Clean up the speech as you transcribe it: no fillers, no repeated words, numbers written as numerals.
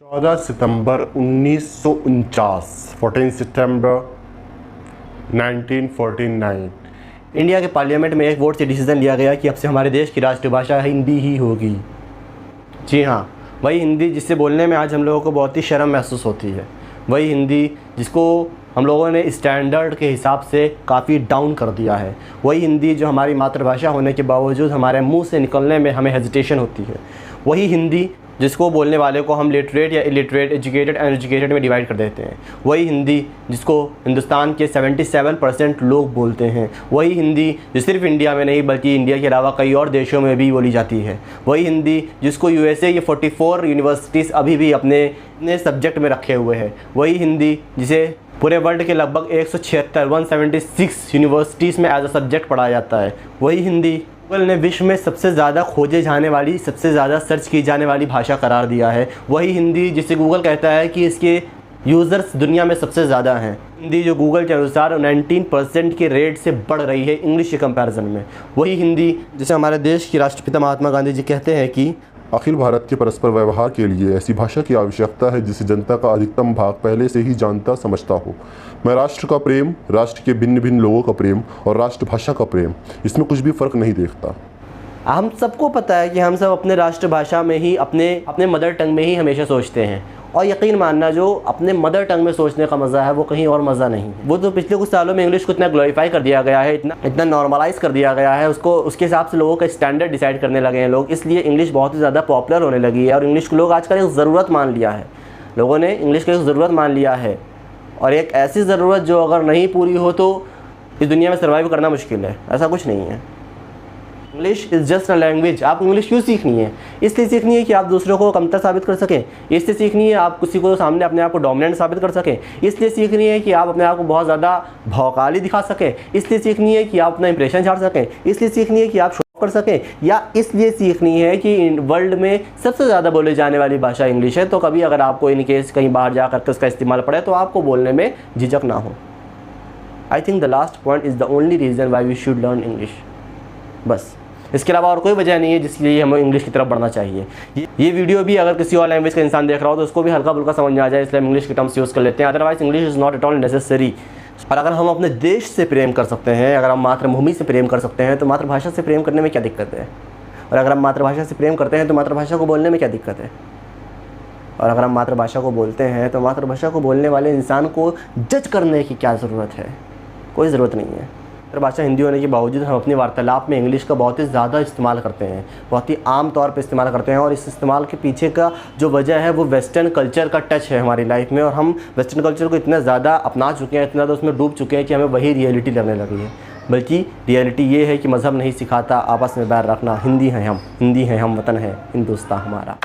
14 सितंबर 1949, 14 सितंबर 1949 India के parliament में एक वोट से डिसीजन लिया गया कि अब से हमारे देश की राष्ट्रभाषा हिंदी ही होगी। जी हाँ, वही हिंदी जिससे बोलने में आज हम लोगों को बहुत ही शर्म महसूस होती है। वही हिंदी जिसको हम लोगों ने स्टैंडर्ड के हिसाब से काफ़ी डाउन कर दिया है। वही हिंदी जो हमारी मातृभाषा होने के बावजूद हमारे मुंह से निकलने में हमें हेजिटेशन होती है। वही हिंदी जिसको बोलने वाले को हम लिटरेट या इलिटरेट, एजुकेटेड अनएजुकेटेड में डिवाइड कर देते हैं। वही हिंदी जिसको हिंदुस्तान के 77% लोग बोलते हैं। वही हिंदी जो सिर्फ इंडिया में नहीं बल्कि इंडिया के अलावा कई और देशों में भी बोली जाती है। वही हिंदी जिसको यूएसए के 44 यूनिवर्सिटीज़ अभी भी अपने सब्जेक्ट में रखे हुए हैं। वही हिंदी जिसे पूरे वर्ल्ड के लगभग 176 यूनिवर्सिटीज़ में एज अ सब्जेक्ट पढ़ाया जाता है। वही हिंदी गूगल ने विश्व में सबसे ज़्यादा खोजे जाने वाली, सबसे ज़्यादा सर्च की जाने वाली भाषा करार दिया है। वही हिंदी जिसे गूगल कहता है कि इसके यूज़र्स दुनिया में सबसे ज़्यादा हैं। हिंदी जो गूगल के अनुसार 19% के रेट से बढ़ रही है इंग्लिश के कंपैरिजन में। वही हिंदी जिसे हमारे देश की राष्ट्रपिता महात्मा गांधी जी कहते हैं कि अखिल भारत के परस्पर व्यवहार के लिए ऐसी भाषा की आवश्यकता है जिसे जनता का अधिकतम भाग पहले से ही जानता समझता हो। मैं राष्ट्र का प्रेम, राष्ट्र के भिन्न भिन्न लोगों का प्रेम और राष्ट्रभाषा का प्रेम, इसमें कुछ भी फ़र्क नहीं देखता। हम सबको पता है कि हम सब अपने राष्ट्रभाषा में ही, अपने मदर टंग में ही हमेशा सोचते हैं। और यकीन मानना, जो अपने मदर टंग में सोचने का मज़ा है वो कहीं और मज़ा नहीं है। वो तो पिछले कुछ सालों में इंग्लिश को इतना ग्लोरीफाई कर दिया गया है, इतना नॉर्मलाइज कर दिया गया है, उसके हिसाब से लोगों का स्टैंडर्ड डिसाइड करने लगे हैं लोग। इसलिए इंग्लिश बहुत ही ज़्यादा पॉपुलर होने लगी है और इंग्लिश को लोग आजकल एक ज़रूरत मान लिया है। लोगों ने इंग्लिश को एक ज़रूरत मान लिया है, और एक ऐसी ज़रूरत जो अगर नहीं पूरी हो तो इस दुनिया में सर्वाइव करना मुश्किल है। ऐसा कुछ नहीं है। English is just a language. आपको इंग्लिश क्यों सीखनी है? इसलिए सीखनी है कि आप दूसरों को कमतर साबित कर सकें। इसलिए सीखनी है आप किसी को सामने अपने आप को डोमिनेंट साबित कर सकें। इसलिए सीखनी है कि आप अपने आप को बहुत ज़्यादा भौकाली दिखा सकें। इसलिए सीखनी है कि आप अपना इंप्रेशन झाड़ सकें। इसलिए सीखनी है कि आप शो कर सकें। या इसलिए सीखनी है कि वर्ल्ड में सबसे ज़्यादा बोले जाने वाली भाषा इंग्लिश है। तो कभी अगर आपको इन केस कहीं बाहर जा करके उसका इस्तेमाल पड़े तो आपको बोलने में झिझक ना हो। I think the last point is the only reason why we should learn English. बस, इसके अलावा और कोई वजह नहीं है जिसके लिए हमें इंग्लिश की तरफ बढ़ना चाहिए। ये वीडियो भी अगर किसी और लैंग्वेज का इंसान देख रहा हो तो उसको भी हल्का फुल्का समझ में आ जाए, इसलिए हम इंग्लिश के टर्म्स यूज़ कर लेते हैं। Otherwise English is not at all necessary. और अगर हम अपने देश से प्रेम कर सकते हैं, अगर हम मातृभूमि से प्रेम कर सकते हैं, तो मातृभाषा से प्रेम करने में क्या दिक्कत है? और अगर हम मातृभाषा से प्रेम करते हैं तो मातृभाषा को बोलने में क्या दिक्कत है? और अगर हम मातृभाषा को बोलते हैं तो मातृभाषा को बोलने वाले इंसान को जज करने की क्या ज़रूरत है? कोई ज़रूरत नहीं है। मातृभाषा हिंदी होने के बावजूद हम अपनी वार्तालाप में इंग्लिश का बहुत ही ज़्यादा इस्तेमाल करते हैं, बहुत ही आम तौर पे इस्तेमाल करते हैं। और इस इस्तेमाल के पीछे का जो वजह है वो वेस्टर्न कल्चर का टच है हमारी लाइफ में। और हम वेस्टर्न कल्चर को इतना ज़्यादा अपना चुके हैं, इतना ज़्यादा उसमें डूब चुके हैं कि हमें वही रियलिटी लगने लगी है। बल्कि रियलिटी ये है कि मज़हब नहीं सिखाता आपस में बैर रखना। हिंदी हैं हम, वतन है हिंदुस्तान हमारा।